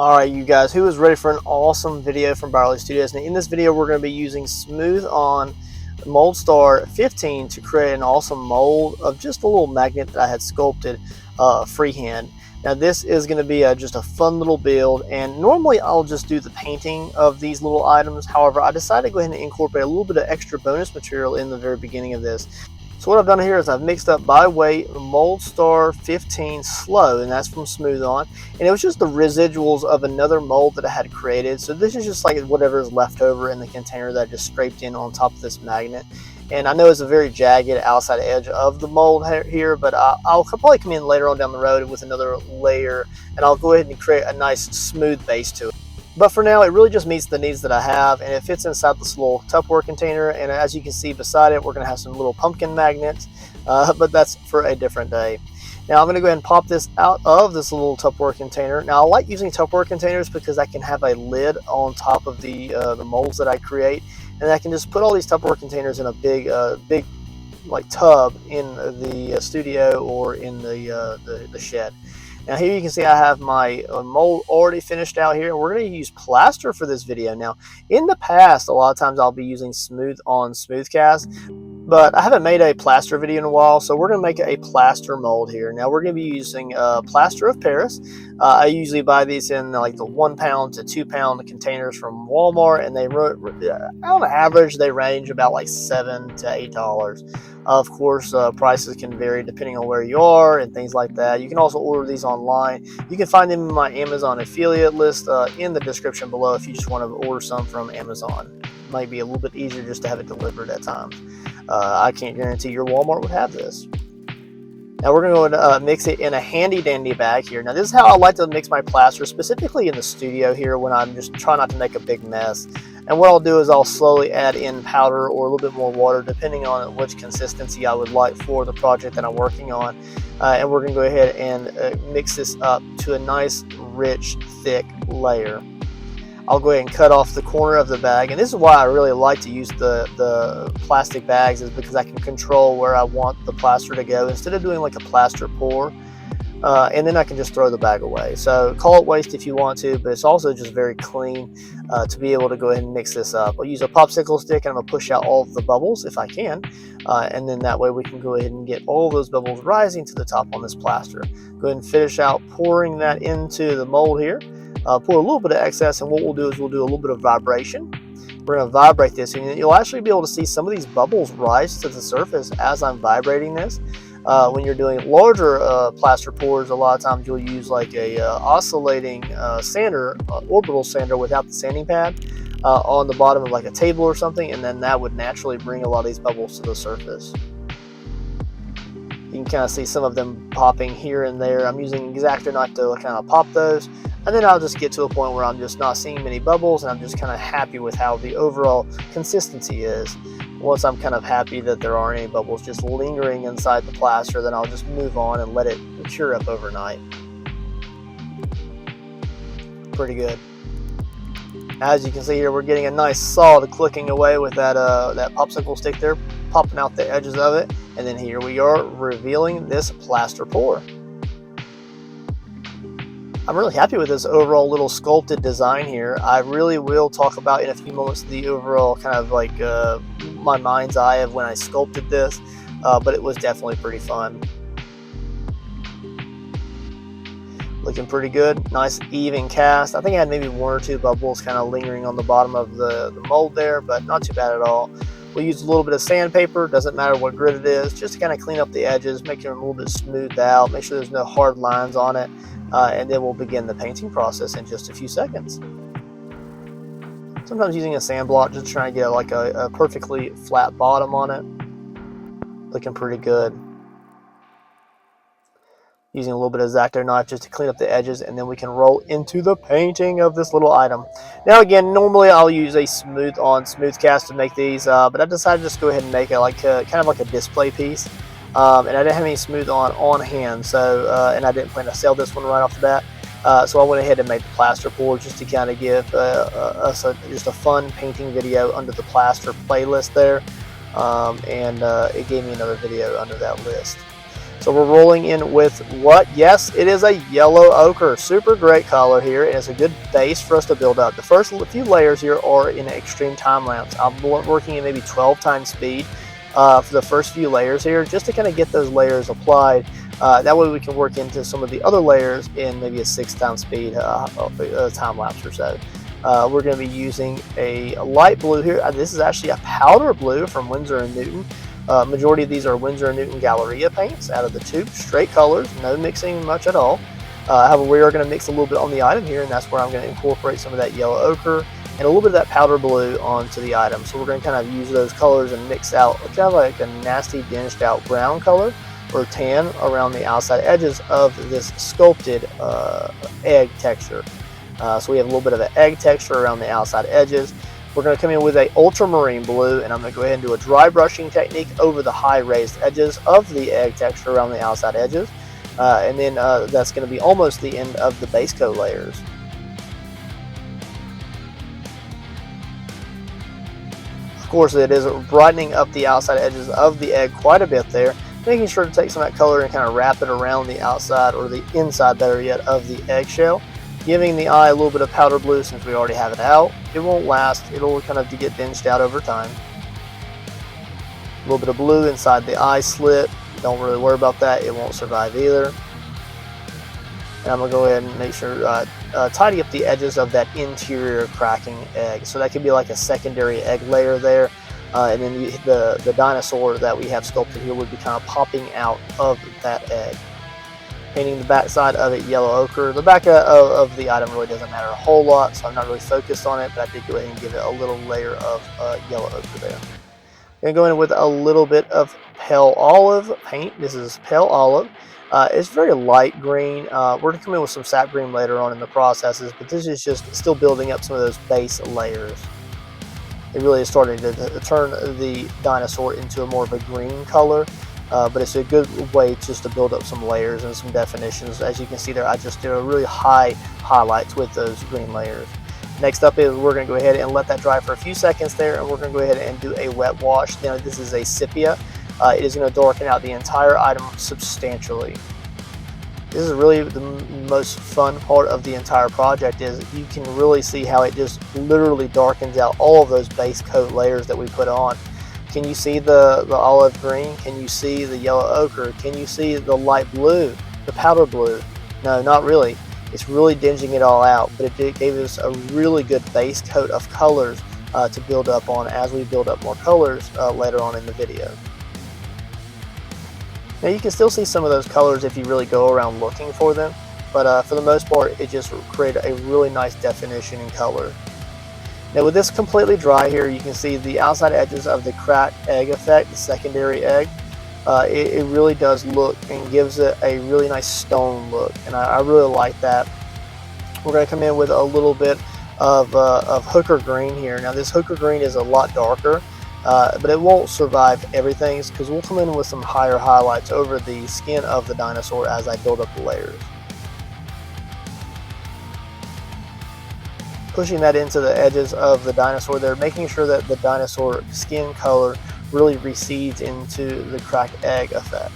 Alright you guys, who is ready for an awesome video from Barley Studios? And in this video we're going to be using Smooth On Moldstar 15 to create an awesome mold of just a little magnet that I had sculpted freehand. Now this is going to be just a fun little build, and normally I'll just do the painting of these little items. However, I decided to go ahead and incorporate a little bit of extra bonus material in the very beginning of this. So what I've done here is I've mixed up by weight Moldstar 15 Slow, and that's from Smooth On, and it was just the residuals of another mold that I had created. So this is just like whatever is left over in the container that I just scraped in on top of this magnet. And I know it's a very jagged outside edge of the mold here, but I'll probably come in later on down the road with another layer, and I'll go ahead and create a nice smooth base to it. But for now, it really just meets the needs that I have, and it fits inside this little Tupperware container. And as you can see beside it, we're going to have some little pumpkin magnets, but that's for a different day. Now I'm going to go ahead and pop this out of this little Tupperware container. Now I like using Tupperware containers because I can have a lid on top of the molds that I create, and I can just put all these Tupperware containers in a big like tub in the studio or in the shed. Now here you can see I have my mold already finished out here, and we're going to use plaster for this video. Now in the past, a lot of times I'll be using Smooth On Smoothcast, but I haven't made a plaster video in a while, so we're going to make a plaster mold here. Now we're going to be using plaster of Paris. I usually buy these in like the 1 pound to 2 pound containers from Walmart, and they on average they range about like $7 to $8. Of course, prices can vary depending on where you are and things like that. You can also order these online. You can find them in my Amazon affiliate list in the description below if you just want to order some from Amazon. It might be a little bit easier just to have it delivered at times. I can't guarantee your Walmart would have this. Now we're going to mix it in a handy dandy bag here. Now this is how I like to mix my plaster, specifically in the studio here when I'm just trying not to make a big mess. And what I'll do is I'll slowly add in powder or a little bit more water depending on which consistency I would like for the project that I'm working on. And we're going to go ahead and mix this up to a nice, rich, thick layer. I'll go ahead and cut off the corner of the bag, and this is why I really like to use the plastic bags, is because I can control where I want the plaster to go instead of doing like a plaster pour. And then I can just throw the bag away. So call it waste if you want to, but it's also just very clean to be able to go ahead and mix this up. I'll use a popsicle stick, and I'm going to push out all of the bubbles if I can, and then that way we can go ahead and get all those bubbles rising to the top on this plaster. Go ahead and finish out pouring that into the mold here. Pour a little bit of excess, and what we'll do is we'll do a little bit of vibration. We're going to vibrate this, and you'll actually be able to see some of these bubbles rise to the surface as I'm vibrating this. When you're doing larger plaster pours, a lot of times you'll use like a oscillating sander, orbital sander without the sanding pad on the bottom of like a table or something, and then that would naturally bring a lot of these bubbles to the surface. You can kind of see some of them popping here and there. I'm using an X-Acto knife to kind of pop those, and then I'll just get to a point where I'm just not seeing many bubbles, and I'm just kind of happy with how the overall consistency is. Once I'm kind of happy that there aren't any bubbles just lingering inside the plaster, then I'll just move on and let it cure up overnight. Pretty good. As you can see here, we're getting a nice solid clicking away with that popsicle stick there, popping out the edges of it. And then here we are revealing this plaster pour. I'm really happy with this overall little sculpted design here. I really will talk about in a few moments the overall kind of like my mind's eye of when I sculpted this, but it was definitely pretty fun. Looking pretty good. Nice even cast. I think I had maybe 1 or 2 bubbles kind of lingering on the bottom of the mold there, but not too bad at all. We'll use a little bit of sandpaper, doesn't matter what grit it is, just to kind of clean up the edges, make them a little bit smoothed out, make sure there's no hard lines on it, and then we'll begin the painting process in just a few seconds. Sometimes using a sand block, just trying to get like a perfectly flat bottom on it. Looking pretty good. Using a little bit of X-Acto knife just to clean up the edges, and then we can roll into the painting of this little item. Now again, normally I'll use a Smooth On Smoothcast to make these, but I decided to just go ahead and make it like kind of like a display piece. And I didn't have any Smooth On hand, so and I didn't plan to sell this one right off the bat. So I went ahead and made the plaster pour just to kind of give us just a fun painting video under the plaster playlist there, and it gave me another video under that list. So we're rolling in with what? Yes, it is a yellow ochre. Super great color here, and it's a good base for us to build up. The first few layers here are in extreme time lapse. I'm working at maybe 12 times speed for the first few layers here, just to kind of get those layers applied. That way we can work into some of the other layers in maybe a 6 times speed time lapse or so. We're going to be using a light blue here. This is actually a powder blue from Winsor & Newton. Majority of these are Winsor & Newton Galleria paints out of the tube, straight colors, no mixing much at all. However, we are going to mix a little bit on the item here, and that's where I'm going to incorporate some of that yellow ochre and a little bit of that powder blue onto the item. So we're going to kind of use those colors and mix out kind of like a nasty dinged out brown color or tan around the outside edges of this sculpted egg texture. So we have a little bit of an egg texture around the outside edges. We're going to come in with a ultramarine blue, and I'm going to go ahead and do a dry brushing technique over the high raised edges of the egg texture around the outside edges. And then that's going to be almost the end of the base coat layers. Of course, it is brightening up the outside edges of the egg quite a bit there, making sure to take some of that color and kind of wrap it around the outside, or the inside better yet, of the eggshell. Giving the eye a little bit of powder blue since we already have it out. It won't last, it'll kind of get dinged out over time. A little bit of blue inside the eye slit. Don't really worry about that, it won't survive either. And I'm going to go ahead and make sure tidy up the edges of that interior cracking egg. So that could be like a secondary egg layer there. And then the dinosaur that we have sculpted here would be kind of popping out of that egg. Painting the back side of it yellow ochre. The back of the item really doesn't matter a whole lot, so I'm not really focused on it, but I did go ahead and give it a little layer of yellow ochre there. I'm going to go in with a little bit of pale olive paint. This is pale olive. It's very light green. We're going to come in with some sap green later on in the processes, but this is just still building up some of those base layers. It really is starting to turn the dinosaur into a more of a green color. But it's a good way just to build up some layers and some definitions. As you can see there, I just did a really high highlights with those green layers. Next up is we're going to go ahead and let that dry for a few seconds there, and we're going to go ahead and do a wet wash. Now this is a sepia. It is going to darken out the entire item substantially. This is really the most fun part of the entire project, is you can really see how it just literally darkens out all of those base coat layers that we put on. Can you see the olive green? Can you see the yellow ochre? Can you see the light blue, the powder blue? No, not really. It's really dinging it all out, but it gave us a really good base coat of colors to build up on as we build up more colors later on in the video. Now you can still see some of those colors if you really go around looking for them, but for the most part it just created a really nice definition in color. Now with this completely dry here, you can see the outside edges of the cracked egg effect, the secondary egg. It really does look and gives it a really nice stone look, and I really like that. We're going to come in with a little bit of hooker green here. Now this hooker green is a lot darker, but it won't survive everything because we'll come in with some higher highlights over the skin of the dinosaur as I build up the layers. Pushing that into the edges of the dinosaur there, making sure that the dinosaur skin color really recedes into the cracked egg effect.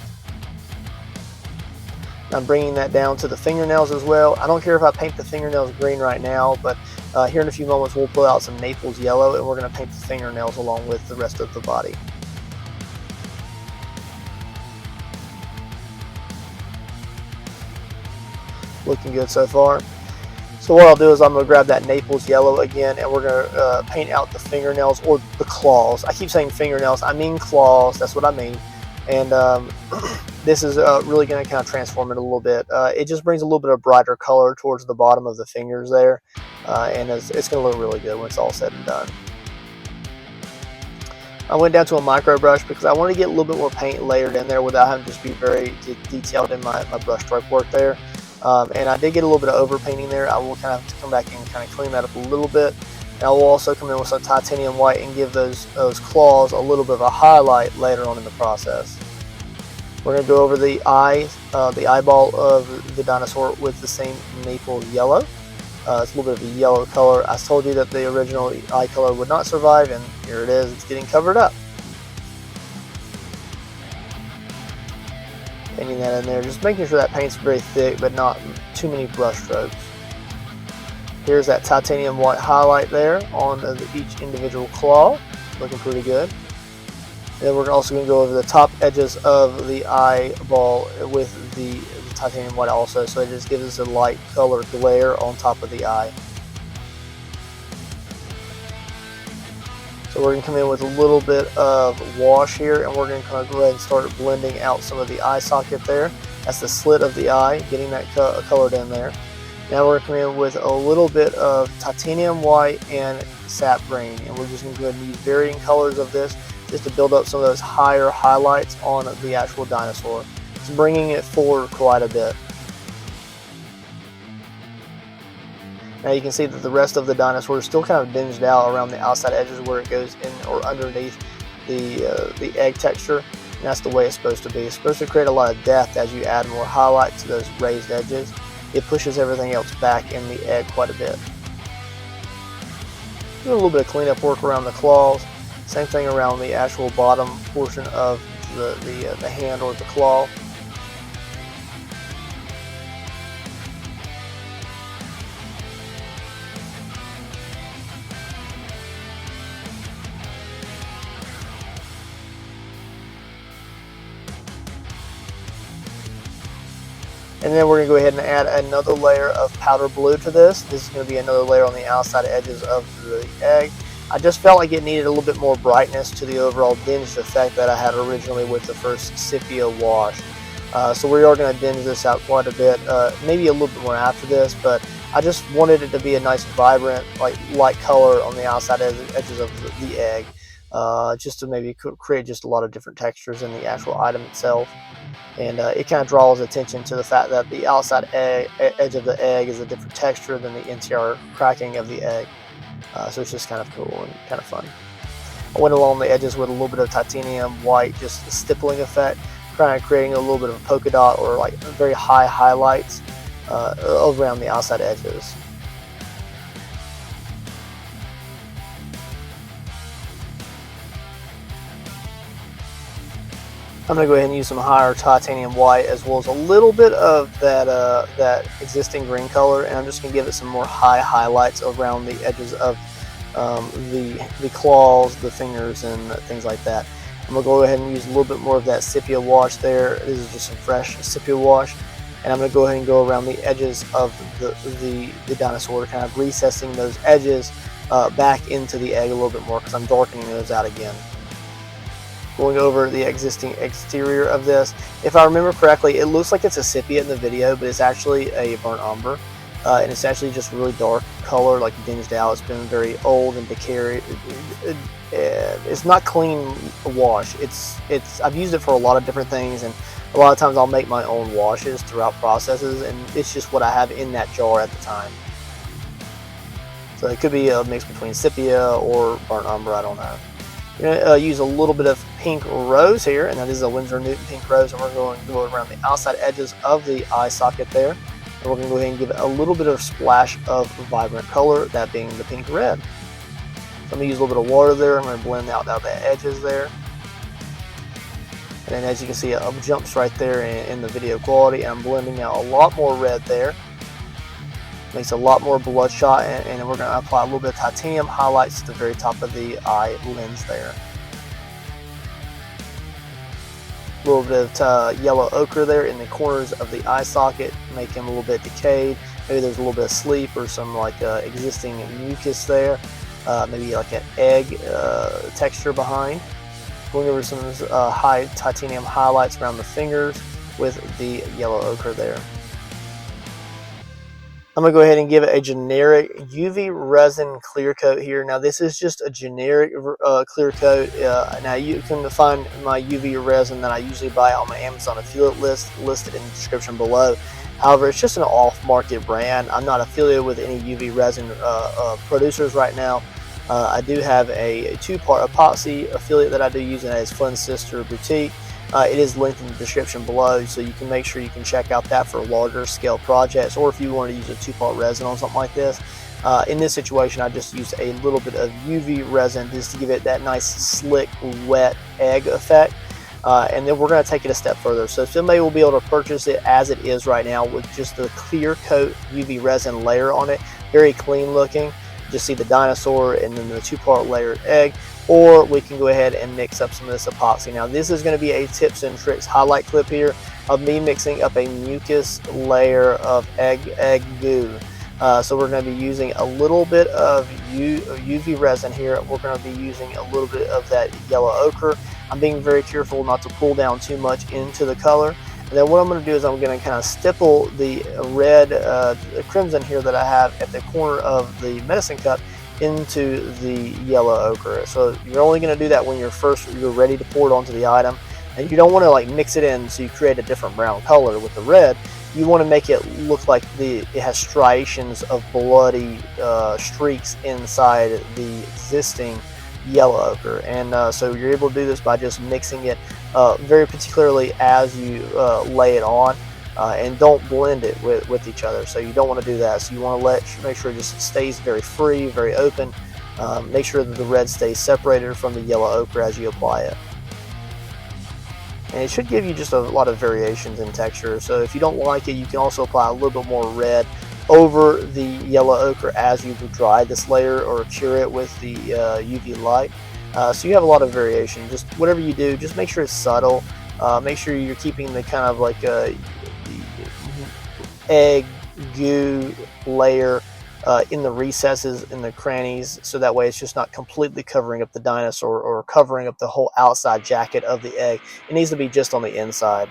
I'm bringing that down to the fingernails as well. I don't care if I paint the fingernails green right now, but here in a few moments we'll pull out some Naples yellow and we're going to paint the fingernails along with the rest of the body. Looking good so far. So what I'll do is I'm going to grab that Naples yellow again, and we're going to paint out the fingernails, or the claws. I keep saying fingernails, I mean claws, that's what I mean. And this is really going to kind of transform it a little bit. It just brings a little bit of brighter color towards the bottom of the fingers there, and it's going to look really good when it's all said and done. I went down to a micro brush because I want to get a little bit more paint layered in there without having to just be very detailed in my brush stroke work there. And I did get a little bit of overpainting there. I will kind of have to come back and kind of clean that up a little bit. And I will also come in with some titanium white and give those claws a little bit of a highlight later on in the process. We're going to go over the eyeball of the dinosaur with the same maple yellow. It's a little bit of a yellow color. I told you that the original eye color would not survive, and here it is. It's getting covered up. painting that in there, just making sure that paint's very thick but not too many brush strokes. Here's that titanium white highlight there on each individual claw, looking pretty good. Then we're also going to go over the top edges of the eyeball with the titanium white also, so it just gives us a light color glare on top of the eye. So we're going to come in with a little bit of wash here, and we're going to kind of go ahead and start blending out some of the eye socket there. That's the slit of the eye, getting that colored in there. Now we're going to come in with a little bit of titanium white and sap green, and we're just going to go ahead and use varying colors of this just to build up some of those higher highlights on the actual dinosaur. It's bringing it forward quite a bit. Now you can see that the rest of the dinosaur is still kind of dinged out around the outside edges where it goes in or underneath the egg texture. And that's the way it's supposed to be. It's supposed to create a lot of depth as you add more highlight to those raised edges. It pushes everything else back in the egg quite a bit. Do a little bit of cleanup work around the claws. Same thing around the actual bottom portion of the hand or the claw. And then we're going to go ahead and add another layer of powder blue to this. This is going to be another layer on the outside edges of the egg. I just felt like it needed a little bit more brightness to the overall dinged effect that I had originally with the first sepia wash. So we are going to dinge this out quite a bit, maybe a little bit more after this, but I just wanted it to be a nice vibrant light color on the outside edges of the egg, just to maybe create just a lot of different textures in the actual item itself. And it kind of draws attention to the fact that the outside edge of the egg is a different texture than the interior cracking of the egg. So it's just kind of cool and kind of fun. I went along the edges with a little bit of titanium white, just a stippling effect, kind of creating a little bit of a polka dot or like very high highlights around the outside edges. I'm going to go ahead and use some higher titanium white as well as a little bit of that existing green color, and I'm just going to give it some more high highlights around the edges of the claws, the fingers, and things like that. I'm going to go ahead and use a little bit more of that sepia wash there. This is just some fresh sepia wash, and I'm going to go ahead and go around the edges of the dinosaur, kind of recessing those edges back into the egg a little bit more because I'm darkening those out again. Going over the existing exterior of this. If I remember correctly, it looks like it's a sepia in the video, but it's actually a burnt umber. And it's actually just really dark color, like dinged out. It's been very old and decayed. It's not clean wash. I've used it for a lot of different things, and a lot of times I'll make my own washes throughout processes, and it's just what I have in that jar at the time. So it could be a mix between sepia or burnt umber, I don't know. We're going to use a little bit of pink rose here, and that is a Winsor Newton pink rose, and we're going to go around the outside edges of the eye socket there. And we're going to go ahead and give it a little bit of splash of vibrant color, that being the pink red. So I'm going to use a little bit of water there. I'm going to blend out the edges there. And then as you can see, it jumps right there in the video quality, and I'm blending out a lot more red there. Makes a lot more bloodshot, and we're going to apply a little bit of titanium highlights to the very top of the eye lens there. A little bit of yellow ochre there in the corners of the eye socket, make them a little bit decayed. Maybe there's a little bit of sleep or some existing mucus there. Maybe like an egg texture behind. Going over some high titanium highlights around the fingers with the yellow ochre there. I'm going to go ahead and give it a generic UV resin clear coat here. Now this is just a generic clear coat. Now you can find my UV resin that I usually buy on my Amazon affiliate list listed in the description below. However, it's just an off-market brand. I'm not affiliated with any UV resin producers right now. I do have a two-part epoxy affiliate that I do use, and that is Flynn's Sister Boutique. It is linked in the description below, so you can make sure you can check out that for larger scale projects, or if you want to use a two-part resin on something like this. In this situation, I just used a little bit of UV resin just to give it that nice slick wet egg effect. And then we're going to take it a step further. So somebody will be able to purchase it as it is right now with just the clear coat UV resin layer on it, very clean looking. Just see the dinosaur and then the 2-part layered egg. Or we can go ahead and mix up some of this epoxy. Now this is going to be a tips and tricks highlight clip here of me mixing up a mucus layer of egg goo. So we're going to be using a little bit of UV resin here. We're going to be using a little bit of that yellow ochre. I'm being very careful not to pull down too much into the color. And then what I'm going to do is I'm going to kind of stipple the red crimson here that I have at the corner of the medicine cup into the yellow ochre. So you're only going to do that when you're ready to pour it onto the item. And you don't want to like mix it in so you create a different brown color with the red. You want to make it look like it has striations of bloody streaks inside the existing yellow ochre. And so you're able to do this by just mixing it very particularly as you lay it on, and don't blend it with each other. So you don't want to do that. So you want to make sure it just stays very free, very open. Make sure that the red stays separated from the yellow ochre as you apply it. And it should give you just a lot of variations in texture. So if you don't like it, you can also apply a little bit more red over the yellow ochre as you dry this layer or cure it with the UV light. So you have a lot of variation. Just whatever you do, just make sure it's subtle. Make sure you're keeping the kind of like the egg goo layer in the recesses, in the crannies, so that way it's just not completely covering up the dinosaur or covering up the whole outside jacket of the egg. It needs to be just on the inside.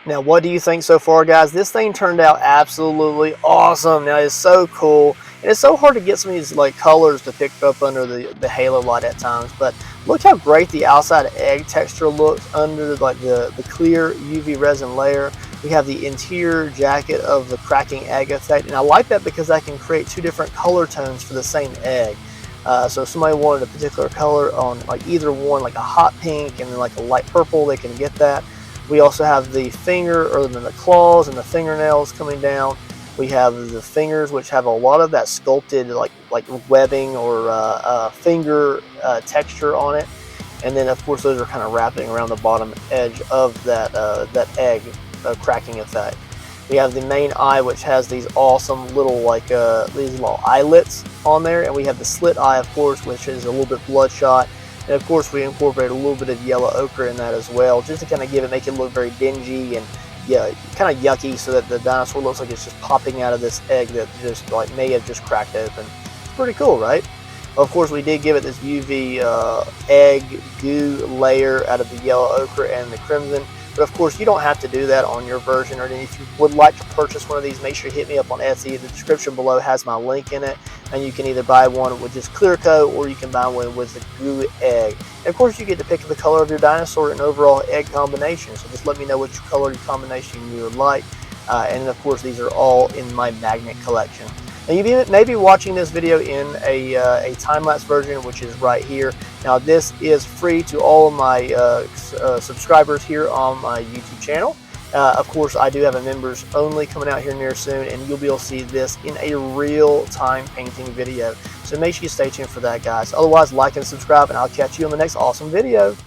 Now, what do you think so far, guys? This thing turned out absolutely awesome. Now, it's so cool, and it's so hard to get some of these like colors to pick up under the halo light at times. But look how great the outside egg texture looks under like the clear UV resin layer. We have the interior jacket of the cracking egg effect, and I like that because I can create two different color tones for the same egg. So if somebody wanted a particular color on like either one, like a hot pink and then like a light purple, they can get that. We also have the finger, or the claws and the fingernails coming down. We have the fingers, which have a lot of that sculpted like webbing or finger texture on it. And then of course those are kind of wrapping around the bottom edge of that egg cracking effect. We have the main eye, which has these awesome little these little eyelets on there, and we have the slit eye, of course, which is a little bit bloodshot. And of course we incorporate a little bit of yellow ochre in that as well, just to kind of make it look very dingy and kind of yucky, so that the dinosaur looks like it's just popping out of this egg that just like may have just cracked open. It's pretty cool, right? Of course we did give it this UV egg goo layer out of the yellow ochre and the crimson. But of course, you don't have to do that on your version. Or if you would like to purchase one of these, make sure you hit me up on Etsy. The description below has my link in it, and you can either buy one with just clear coat, or you can buy one with the goo egg. And of course, you get to pick the color of your dinosaur and overall egg combination. So just let me know which color combination you would like. And of course, these are all in my magnet collection. Now you may be watching this video in a time-lapse version, which is right here. Now this is free to all of my subscribers here on my YouTube channel. Of course, I do have a members only coming out here near soon, and you'll be able to see this in a real-time painting video. So make sure you stay tuned for that, guys. Otherwise, like and subscribe, and I'll catch you in the next awesome video.